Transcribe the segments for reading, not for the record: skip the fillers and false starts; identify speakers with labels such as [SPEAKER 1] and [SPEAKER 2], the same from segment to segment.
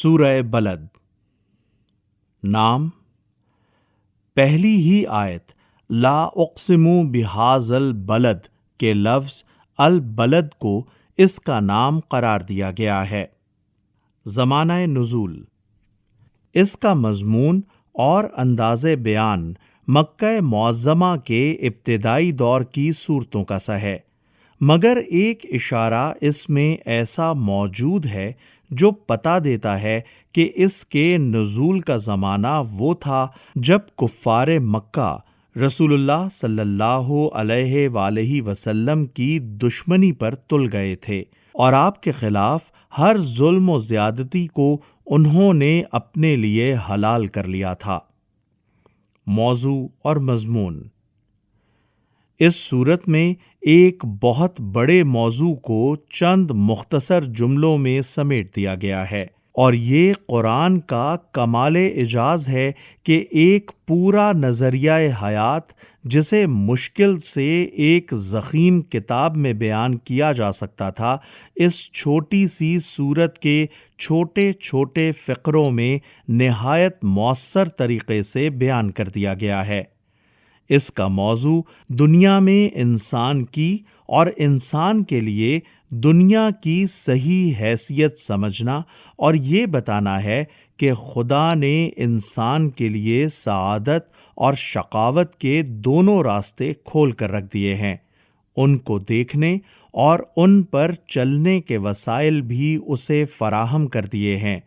[SPEAKER 1] سورہ بلد۔ نام، پہلی ہی آیت لا اقسم بہذا البلد کے لفظ البلد کو اس کا نام قرار دیا گیا ہے۔ زمانہ نزول، اس کا مضمون اور انداز بیان مکہ معظمہ کے ابتدائی دور کی صورتوں کا سا ہے، مگر ایک اشارہ اس میں ایسا موجود ہے جو پتہ دیتا ہے کہ اس کے نزول کا زمانہ وہ تھا جب کفار مکہ رسول اللہ صلی اللہ علیہ وآلہ وسلم کی دشمنی پر تل گئے تھے اور آپ کے خلاف ہر ظلم و زیادتی کو انہوں نے اپنے لیے حلال کر لیا تھا۔ موضوع اور مضمون، اس صورت میں ایک بہت بڑے موضوع کو چند مختصر جملوں میں سمیٹ دیا گیا ہے، اور یہ قرآن کا کمال اعجاز ہے کہ ایک پورا نظریہ حیات جسے مشکل سے ایک ضخیم کتاب میں بیان کیا جا سکتا تھا، اس چھوٹی سی صورت کے چھوٹے چھوٹے فقروں میں نہایت مؤثر طریقے سے بیان کر دیا گیا ہے۔ اس کا موضوع دنیا میں انسان کی اور انسان کے لیے دنیا کی صحیح حیثیت سمجھنا اور یہ بتانا ہے کہ خدا نے انسان کے لیے سعادت اور شقاوت کے دونوں راستے کھول کر رکھ دیے ہیں، ان کو دیکھنے اور ان پر چلنے کے وسائل بھی اسے فراہم کر دیے ہیں،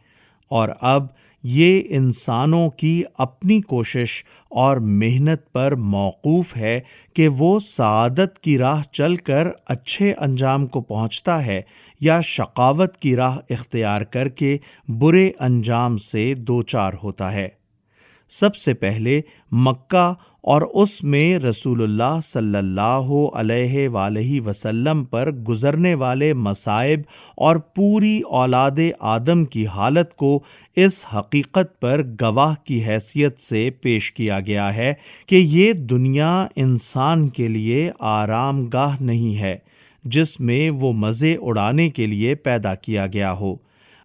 [SPEAKER 1] اور اب یہ انسانوں کی اپنی کوشش اور محنت پر موقوف ہے کہ وہ سعادت کی راہ چل کر اچھے انجام کو پہنچتا ہے یا شقاوت کی راہ اختیار کر کے برے انجام سے دوچار ہوتا ہے۔ سب سے پہلے مکہ اور اس میں رسول اللہ صلی اللہ علیہ وآلہ وسلم پر گزرنے والے مصائب اور پوری اولاد آدم کی حالت کو اس حقیقت پر گواہ کی حیثیت سے پیش کیا گیا ہے کہ یہ دنیا انسان کے لیے آرام گاہ نہیں ہے جس میں وہ مزے اڑانے کے لیے پیدا کیا گیا ہو،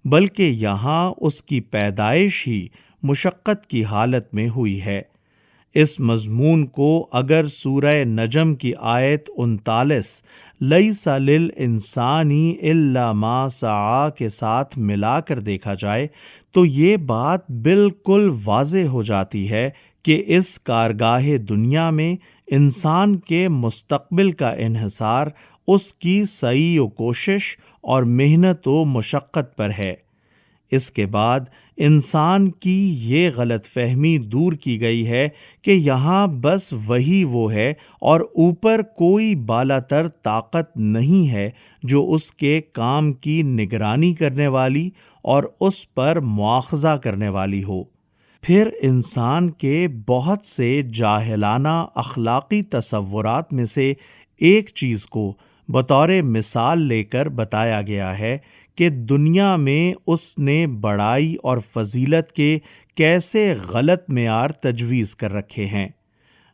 [SPEAKER 1] بلکہ یہاں اس کی پیدائش ہی مشقت کی حالت میں ہوئی ہے۔ اس مضمون کو اگر سورہ نجم کی آیت 39 لیس للانسان الا ما سعی کے ساتھ ملا کر دیکھا جائے تو یہ بات بالکل واضح ہو جاتی ہے کہ اس کارگاہ دنیا میں انسان کے مستقبل کا انحصار اس کی سعی و کوشش اور محنت و مشقت پر ہے۔ اس کے بعد انسان کی یہ غلط فہمی دور کی گئی ہے کہ یہاں بس وہی وہ ہے اور اوپر کوئی بالا تر طاقت نہیں ہے جو اس کے کام کی نگرانی کرنے والی اور اس پر مواخذہ کرنے والی ہو۔ پھر انسان کے بہت سے جاہلانہ اخلاقی تصورات میں سے ایک چیز کو بطور مثال لے کر بتایا گیا ہے کہ دنیا میں اس نے بڑائی اور فضیلت کے کیسے غلط معیار تجویز کر رکھے ہیں۔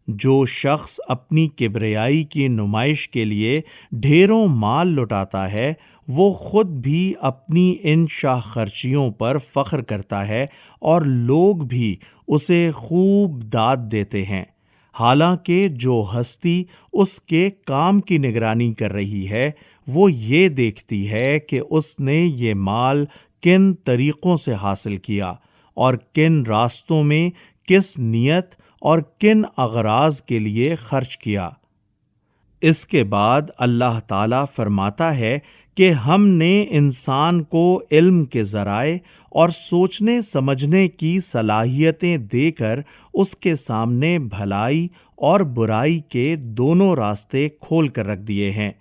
[SPEAKER 1] جو شخص اپنی کبریائی کی نمائش کے لیے ڈھیروں مال لٹاتا ہے وہ خود بھی اپنی ان شاہ خرچیوں پر فخر کرتا ہے اور لوگ بھی اسے خوب داد دیتے ہیں، حالانکہ جو ہستی اس کے کام کی نگرانی کر رہی ہے وہ یہ دیکھتی ہے کہ اس نے یہ مال کن طریقوں سے حاصل کیا اور کن راستوں میں کس نیت اور کن اغراض کے لیے خرچ کیا۔ اس کے بعد اللہ تعالیٰ فرماتا ہے کہ ہم نے انسان کو علم کے ذرائع اور سوچنے سمجھنے کی صلاحیتیں دے کر اس کے سامنے بھلائی اور برائی کے دونوں راستے کھول کر رکھ دیے ہیں۔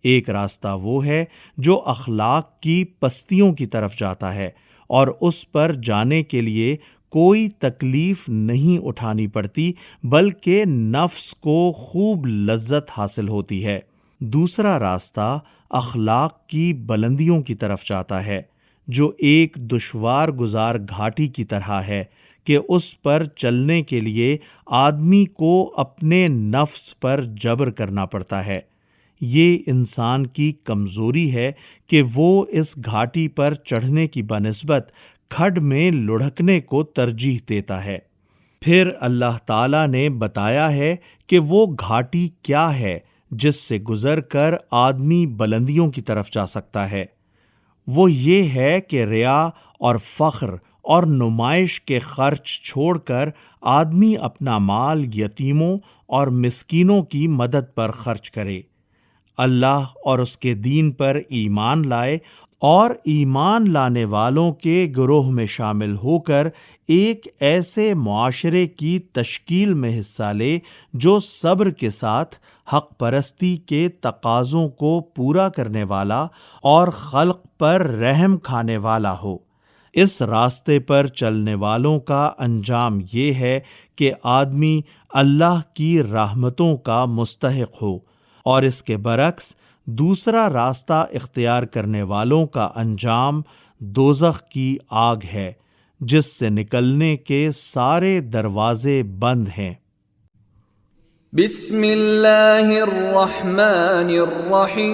[SPEAKER 1] ایک راستہ وہ ہے جو اخلاق کی پستیوں کی طرف جاتا ہے اور اس پر جانے کے لیے کوئی تکلیف نہیں اٹھانی پڑتی بلکہ نفس کو خوب لذت حاصل ہوتی ہے۔ دوسرا راستہ اخلاق کی بلندیوں کی طرف جاتا ہے جو ایک دشوار گزار گھاٹی کی طرح ہے کہ اس پر چلنے کے لیے آدمی کو اپنے نفس پر جبر کرنا پڑتا ہے۔ یہ انسان کی کمزوری ہے کہ وہ اس گھاٹی پر چڑھنے کی بنسبت کھڈ میں لڑھکنے کو ترجیح دیتا ہے۔ پھر اللہ تعالیٰ نے بتایا ہے کہ وہ گھاٹی کیا ہے جس سے گزر کر آدمی بلندیوں کی طرف جا سکتا ہے۔ وہ یہ ہے کہ ریا اور فخر اور نمائش کے خرچ چھوڑ کر آدمی اپنا مال یتیموں اور مسکینوں کی مدد پر خرچ کرے، اللہ اور اس کے دین پر ایمان لائے اور ایمان لانے والوں کے گروہ میں شامل ہو کر ایک ایسے معاشرے کی تشکیل میں حصہ لے جو صبر کے ساتھ حق پرستی کے تقاضوں کو پورا کرنے والا اور خلق پر رحم کھانے والا ہو۔ اس راستے پر چلنے والوں کا انجام یہ ہے کہ آدمی اللہ کی رحمتوں کا مستحق ہو، اور اس کے برعکس دوسرا راستہ اختیار کرنے والوں کا انجام دوزخ کی آگ ہے جس سے نکلنے کے سارے دروازے بند ہیں۔
[SPEAKER 2] بسم اللہ الرحمن الرحیم۔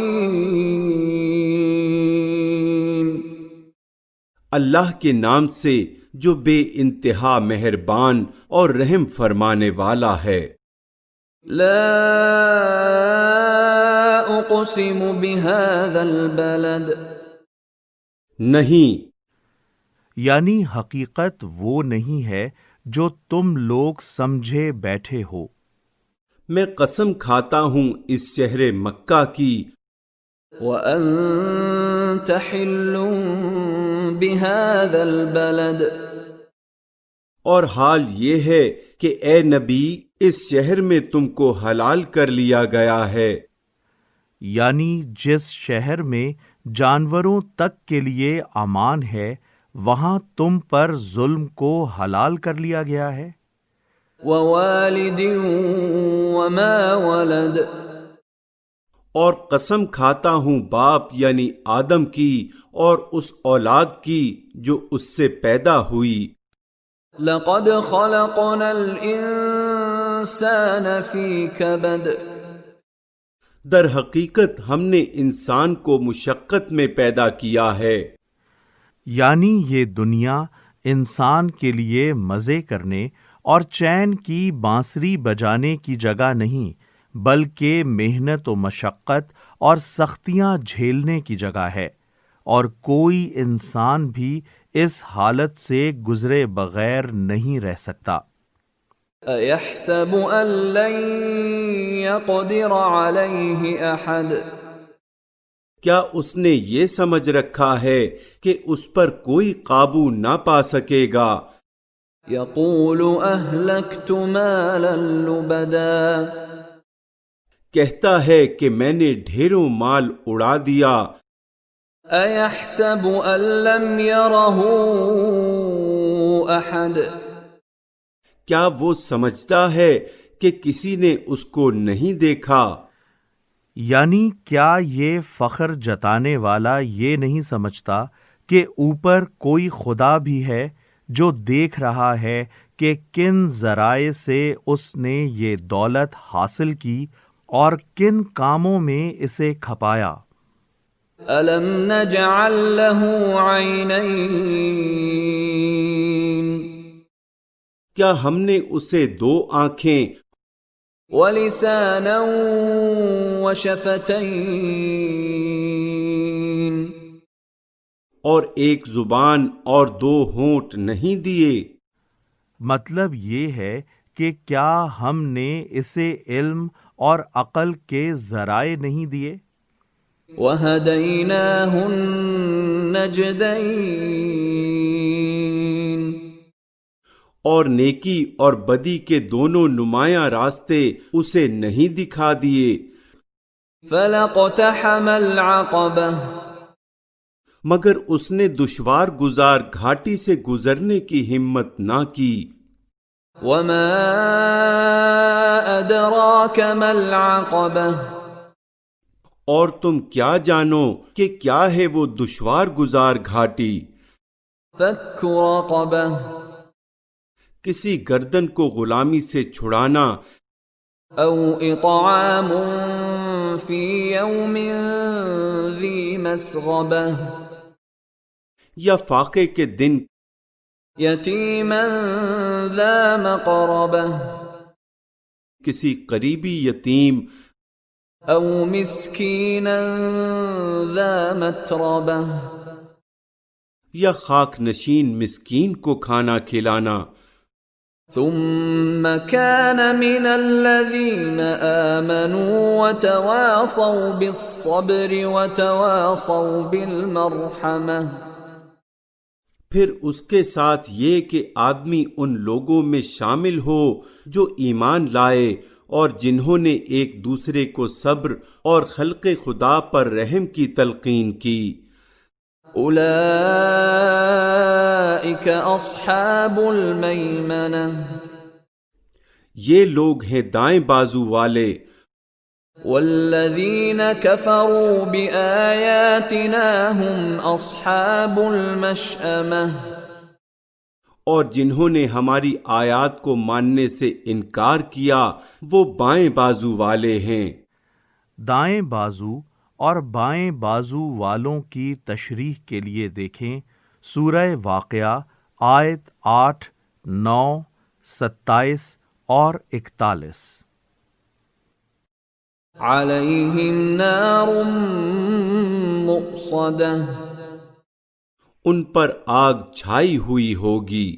[SPEAKER 3] اللہ کے نام سے جو بے انتہا مہربان اور رحم فرمانے والا ہے۔
[SPEAKER 2] لا اقسم بهذا البلد،
[SPEAKER 3] نہیں،
[SPEAKER 1] یعنی حقیقت وہ نہیں ہے جو تم لوگ سمجھے بیٹھے ہو۔
[SPEAKER 3] میں قسم کھاتا ہوں اس شہر مکہ کی،
[SPEAKER 2] وأنت حل بهذا البلد،
[SPEAKER 1] اور حال یہ ہے کہ اے نبی اس شہر میں تم کو حلال کر لیا گیا ہے، یعنی جس شہر میں جانوروں تک کے لیے امان ہے وہاں تم پر ظلم کو حلال کر لیا گیا ہے۔
[SPEAKER 2] ووالد وما ولد،
[SPEAKER 3] اور قسم کھاتا ہوں باپ یعنی آدم کی اور اس اولاد کی جو اس سے پیدا ہوئی۔
[SPEAKER 2] لقد خلقنا الانسان فی کبد،
[SPEAKER 3] در حقیقت ہم نے انسان کو مشقت میں پیدا کیا ہے،
[SPEAKER 1] یعنی یہ دنیا انسان کے لیے مزے کرنے اور چین کی بانسری بجانے کی جگہ نہیں بلکہ محنت و مشقت اور سختیاں جھیلنے کی جگہ ہے، اور کوئی انسان بھی اس حالت سے گزرے بغیر نہیں رہ سکتا۔
[SPEAKER 2] ایحسب ان لن یقدر علیہ احد،
[SPEAKER 3] کیا اس نے یہ سمجھ رکھا ہے کہ اس پر کوئی قابو نہ پا سکے گا؟
[SPEAKER 2] یقول اہلکت مالا لبدا،
[SPEAKER 3] کہتا ہے کہ میں نے ڈھیروں مال اڑا دیا۔
[SPEAKER 2] ایحسب ان لم یرہ احد،
[SPEAKER 3] کیا وہ سمجھتا ہے کہ کسی نے اس کو نہیں دیکھا؟
[SPEAKER 1] یعنی کیا یہ فخر جتانے والا یہ نہیں سمجھتا کہ اوپر کوئی خدا بھی ہے جو دیکھ رہا ہے کہ کن ذرائع سے اس نے یہ دولت حاصل کی اور کن کاموں میں اسے کھپایا۔
[SPEAKER 2] الم نجعل له عینین،
[SPEAKER 3] کیا ہم نے اسے دو آنکھیں
[SPEAKER 2] ولسانا وشفتین،
[SPEAKER 3] اور ایک زبان اور دو ہونٹ نہیں دیے؟ مطلب
[SPEAKER 1] یہ ہے کہ کیا ہم نے اسے علم اور عقل کے ذرائع نہیں دیے؟
[SPEAKER 2] وہدیناہ النجدین،
[SPEAKER 3] اور نیکی اور بدی کے دونوں نمایاں راستے اسے نہیں دکھا دیے۔
[SPEAKER 2] فلقتحم العقبہ،
[SPEAKER 3] مگر اس نے دشوار گزار گھاٹی سے گزرنے کی ہمت نہ کی۔
[SPEAKER 2] وما ادراک ما العقبہ،
[SPEAKER 3] اور تم کیا جانو کہ کیا ہے وہ دشوار گزار گھاٹی؟
[SPEAKER 2] فک رقبہ،
[SPEAKER 3] کسی گردن کو غلامی سے چھڑانا،
[SPEAKER 2] او اطعام فی یوم ذی مسغبہ،
[SPEAKER 3] یا فاقے کے دن
[SPEAKER 2] یتیما ذا مقربہ
[SPEAKER 3] کسی قریبی یتیم
[SPEAKER 2] او مسکینا ذا متربہ
[SPEAKER 3] یا خاک نشین مسکین کو کھانا کھلانا.
[SPEAKER 2] ثم كان من الذين آمنوا وتواصوا بالصبر وتواصوا بالمرحمة.
[SPEAKER 3] پھر اس کے ساتھ یہ کہ آدمی ان لوگوں میں شامل ہو جو ایمان لائے اور جنہوں نے ایک دوسرے کو صبر اور خلق خدا پر رحم کی تلقین کی.
[SPEAKER 2] اولئک اصحاب المیمنہ
[SPEAKER 3] یہ لوگ ہیں دائیں بازو والے.
[SPEAKER 2] والذین کفروا بآیاتنا هم اصحاب المشأمہ
[SPEAKER 3] اور جنہوں نے ہماری آیات کو ماننے سے انکار کیا وہ بائیں بازو والے ہیں.
[SPEAKER 1] دائیں بازو اور بائیں بازو والوں کی تشریح کے لیے دیکھیں سورہ واقعہ آیت 8، 9، 27 اور 41.
[SPEAKER 2] علیہم نار مؤصدہ
[SPEAKER 3] ان پر آگ چھائی ہوئی ہوگی.